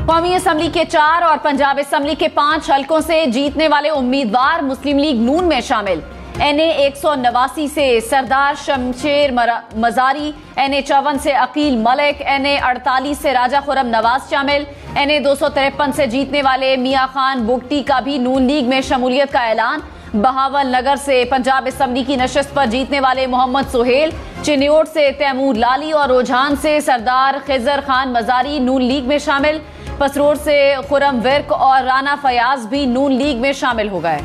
कौमी असम्बली के 4 और पंजाब असम्बली के 5 हलकों से जीतने वाले उम्मीदवार मुस्लिम लीग नून में शामिल। NA 189 से सरदार शमशेर मजारी, NA 54 से अकील मलिक, NA 48 से राजा खुरम नवाज शामिल। NA 253 से जीतने वाले मियां खान बुगटी का भी नून लीग में शमूलियत का ऐलान। बहावल नगर से पंजाब असम्बली की नशस्त पर जीतने वाले मोहम्मद सुहेल, चिन्योट से तैमूर लाली और रुझान से सरदार खिजर खान मजारी नून लीग में शामिल। पसरोर से खुरम विर्क और राना फयाज भी नून लीग में शामिल हो गए।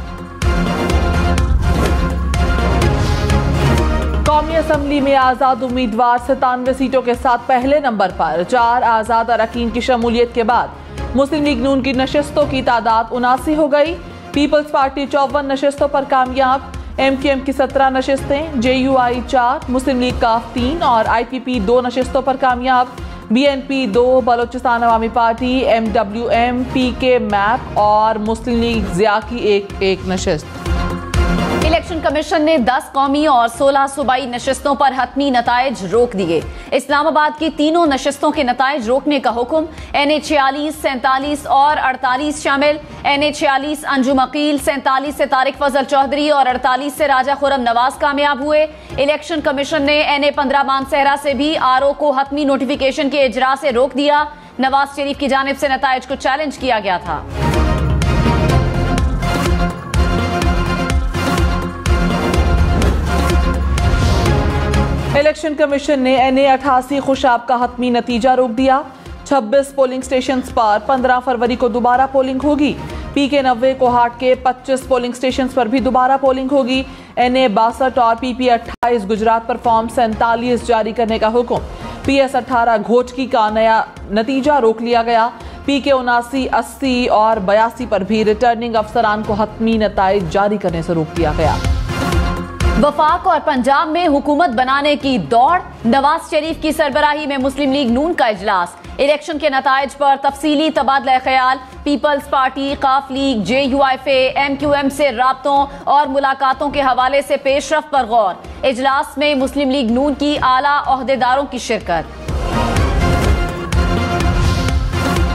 कौमी असम्बली में आज़ाद उम्मीदवार 97 सीटों के साथ पहले नंबर पर। 4 आज़ाद अरकान की शमूलियत के बाद मुस्लिम लीग नून की नशस्तों की तादाद 79 हो गई। पीपल्स पार्टी 54 नशस्तों पर कामयाब। MQM की 17 नशस्तें, JUI 4, मुस्लिम लीग काफ 3 और IPP 2 नशस्तों पर कामयाब। BNP 2, बलोचिस्तान अवामी पार्टी, MWM, PK मैप और मुस्लिम लीग ज़िया की एक नशस्त। इलेक्शन कमीशन ने 10 कौमी और 16 सूबाई नशस्तों पर हतमी नताइज रोक दिए। इस्लामाबाद की तीनों नशस्तों के नताइज रोकने का हुक्म। NA 46, 47 और 48 शामिल। NA 46 अंजुम अकील, 47 से तारिक फजल चौधरी और 48 से राजा खुरम नवाज कामयाब हुए। इलेक्शन कमीशन ने NA 15 मानसहरा से भी RO को हतमी नोटिफिकेशन के इजरा से रोक दिया। नवाज शरीफ की जानिब से नताइज को चैलेंज किया गया था। इलेक्शन कमीशन ने NA 88 खुशाब का हतमी नतीजा रोक दिया। 26 पोलिंग स्टेशन पर 15 फरवरी को दोबारा पोलिंग होगी। PK 90 कोहाट के 25 पोलिंग स्टेशन पर भी दोबारा पोलिंग होगी। NA 62 और PP 28 गुजरात पर फॉर्म 47 जारी करने का हुक्म। PS 18 घोटकी का नया नतीजा रोक लिया गया। PK 79, 80 और 82 पर भी रिटर्निंग अफसरान को हतमी नताइज जारी करने से रोक दिया गया। वफाक और पंजाब में हुकूमत बनाने की दौड़। नवाज शरीफ की सरबराही में मुस्लिम लीग नून का इजलास। इलेक्शन के नताइज पर तफसीली तबादला ख्याल। पीपल्स पार्टी, काफ लीग, JUI, MQM से राब्तों और मुलाकातों के हवाले से पेशरफ पर गौर। इजलास में मुस्लिम लीग नून की आला ओहदेदारों की शिरकत।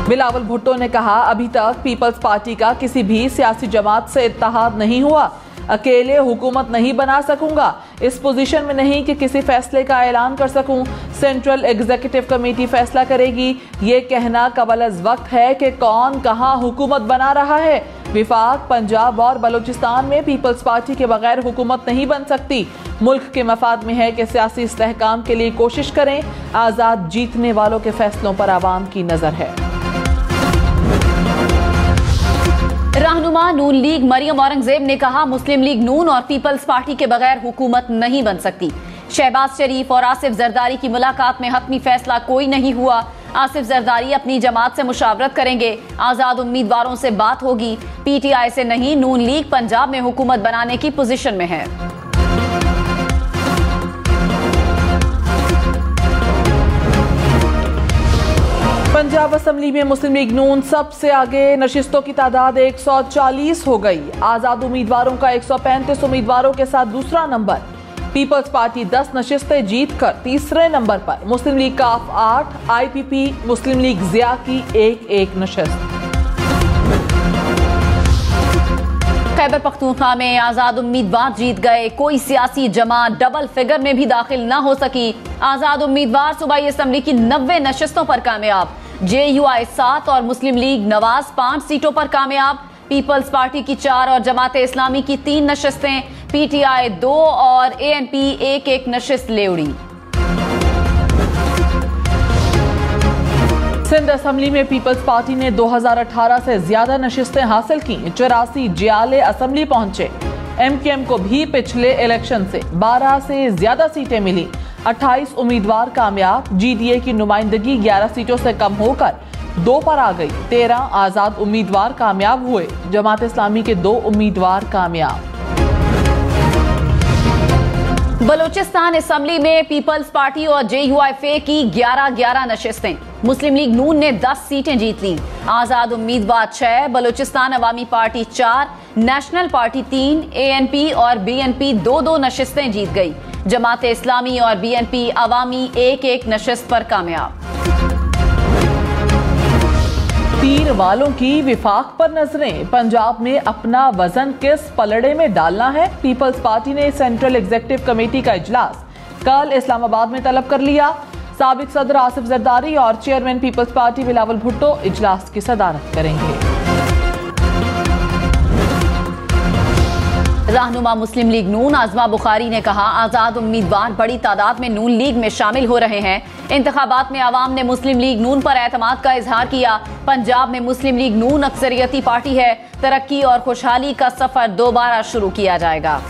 बिलावल भुट्टो ने कहा, अभी तक पीपल्स पार्टी का किसी भी सियासी जमात से इत्तेहाद नहीं हुआ। अकेले हुकूमत नहीं बना सकूंगा। इस पोजीशन में नहीं कि किसी फैसले का ऐलान कर सकूं। सेंट्रल एग्जीक्यूटिव कमेटी फैसला करेगी। ये कहना कबल अज वक्त है कि कौन कहां हुकूमत बना रहा है। विफाक, पंजाब और बलोचिस्तान में पीपल्स पार्टी के बगैर हुकूमत नहीं बन सकती। मुल्क के मफाद में है कि सियासी इस्तेहकाम के लिए कोशिश करें। आज़ाद जीतने वालों के फैसलों पर आवाम की नजर है। रहनुमा नून लीग मरियम औरंगजेब ने कहा, मुस्लिम लीग नून और पीपल्स पार्टी के बगैर हुकूमत नहीं बन सकती। शहबाज शरीफ और आसिफ जरदारी की मुलाकात में हतमी फैसला कोई नहीं हुआ। आसिफ जरदारी अपनी जमात से मुशावरत करेंगे। आजाद उम्मीदवारों से बात होगी। PTI से नहीं, नून लीग पंजाब में हुकूमत बनाने की पोजीशन में है। पंजाब असम्बली में मुस्लिम लीग नून सबसे आगे। नशिस्तों की तादाद 140 हो गई। आज़ाद उम्मीदवारों का 135 उम्मीदवारों के साथ दूसरा नंबर। पीपल्स पार्टी 10 नशिस्तें जीत कर तीसरे नंबर पर। मुस्लिम लीग काफ 8, IPP, मुस्लिम लीग ज़िया की एक नशिस्त। खैबर पख्तूनख्वा में आज़ाद उम्मीदवार जीत गए। कोई सियासी जमात डबल फिगर में भी दाखिल न हो सकी। आज़ाद उम्मीदवार सूबाई असम्बली की 90 नशिस्तों पर कामयाब। JUI 7 और मुस्लिम लीग नवाज 5 सीटों पर कामयाब। पीपल्स पार्टी की 4 और जमात इस्लामी की 3 नशिस्तें। PTI 2 और ANP एक नशिस्त ले उड़ी। सिंध असम्बली में पीपल्स पार्टी ने 2018 से ज्यादा नशिस्तें हासिल की। 84 जियाले असम्बली पहुंचे। MQM को भी पिछले इलेक्शन से 12 से ज्यादा सीटें मिली। 28 उम्मीदवार कामयाब। GDA की नुमाइंदगी 11 सीटों से कम होकर 2 पर आ गई। 13 आजाद उम्मीदवार कामयाब हुए। जमात इस्लामी के 2 उम्मीदवार कामयाब। बलोचिस्तान असम्बली में पीपल्स पार्टी और JUI की 11 नशिस्तें। मुस्लिम लीग नून ने 10 सीटें जीत ली। आजाद उम्मीदवार 6, बलोचिस्तान अवामी पार्टी 4, नेशनल पार्टी 3, ANP और BNP 2 नशिस्तें जीत गई। जमात इस्लामी और BNP अवामी एक नशिस्त पर कामयाब। कश्मीर वालों की विफाक पर नजरें, पंजाब में अपना वजन किस पलड़े में डालना है। पीपल्स पार्टी ने सेंट्रल एग्जीक्यूटिव कमेटी का इजलास कल इस्लामाबाद में तलब कर लिया। साबिक सदर आसिफ जरदारी और chairman peoples party Bilawal Bhutto इजलास की सदारत करेंगे। रहनुमा मुस्लिम लीग नून आजमा बुखारी ने कहा, आजाद उम्मीदवार बड़ी तादाद में नून लीग में शामिल हो रहे हैं। इंतखाबात में आवाम ने मुस्लिम लीग नून पर एतमाद का इजहार किया। पंजाब में मुस्लिम लीग नून अक्सरियती पार्टी है। तरक्की और खुशहाली का सफर दोबारा शुरू किया जाएगा।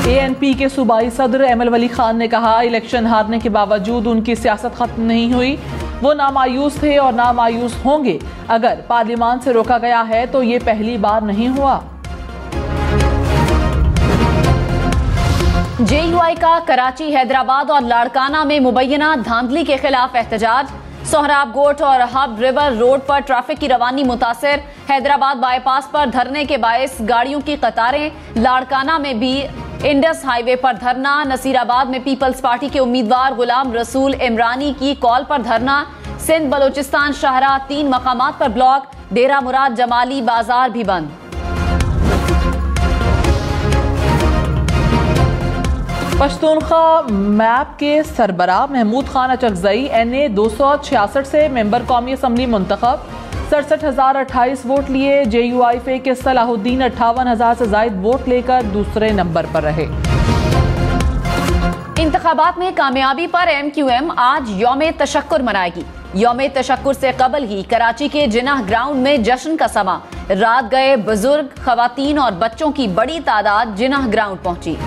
ANP के सूबाई सदर एमल वली खान ने कहा, इलेक्शन हारने के बावजूद उनकी सियासत खत्म नहीं हुई। वो ना मायूस थे और ना मायूस होंगे। अगर पार्लियामान से रोका गया है तो ये पहली बार नहीं हुआ। JUI का कराची, हैदराबाद और लाड़काना में मुबैना धांधली के खिलाफ एहतजाज। सोहराब गोट और हब रिवर रोड पर ट्रैफिक की रवानी मुतासिर। हैदराबाद बाईपास पर धरने के बायस गाड़ियों की कतारें। लाड़काना में भी इंडस हाईवे पर धरना। नसीराबाद में पीपल्स पार्टी के उम्मीदवार गुलाम रसूल इमरानी की कॉल पर धरना। सिंध बलोचिस्तान शाहराह 3 मकामात पर ब्लॉक। डेरा मुराद जमाली बाजार भी बंद। पश्तूनख्वा मैप के सरबराह महमूद खान अचकजई NA 266 से मेंबर कौमी असम्बली मुंतखब। 67,028 वोट लिए। JUI फे के सलाहुद्दीन 58,000 से जायद वोट लेकर दूसरे नंबर पर रहे। इंतखाबात में कामयाबी पर MQM आज यौम तशक्कुर मनाएगी। यौम तशक्कुर से कबल ही कराची के जिन्ना ग्राउंड में जश्न का समा। रात गए बुजुर्ग, खवातीन और बच्चों की बड़ी तादाद जिन्ना ग्राउंड पहुंची।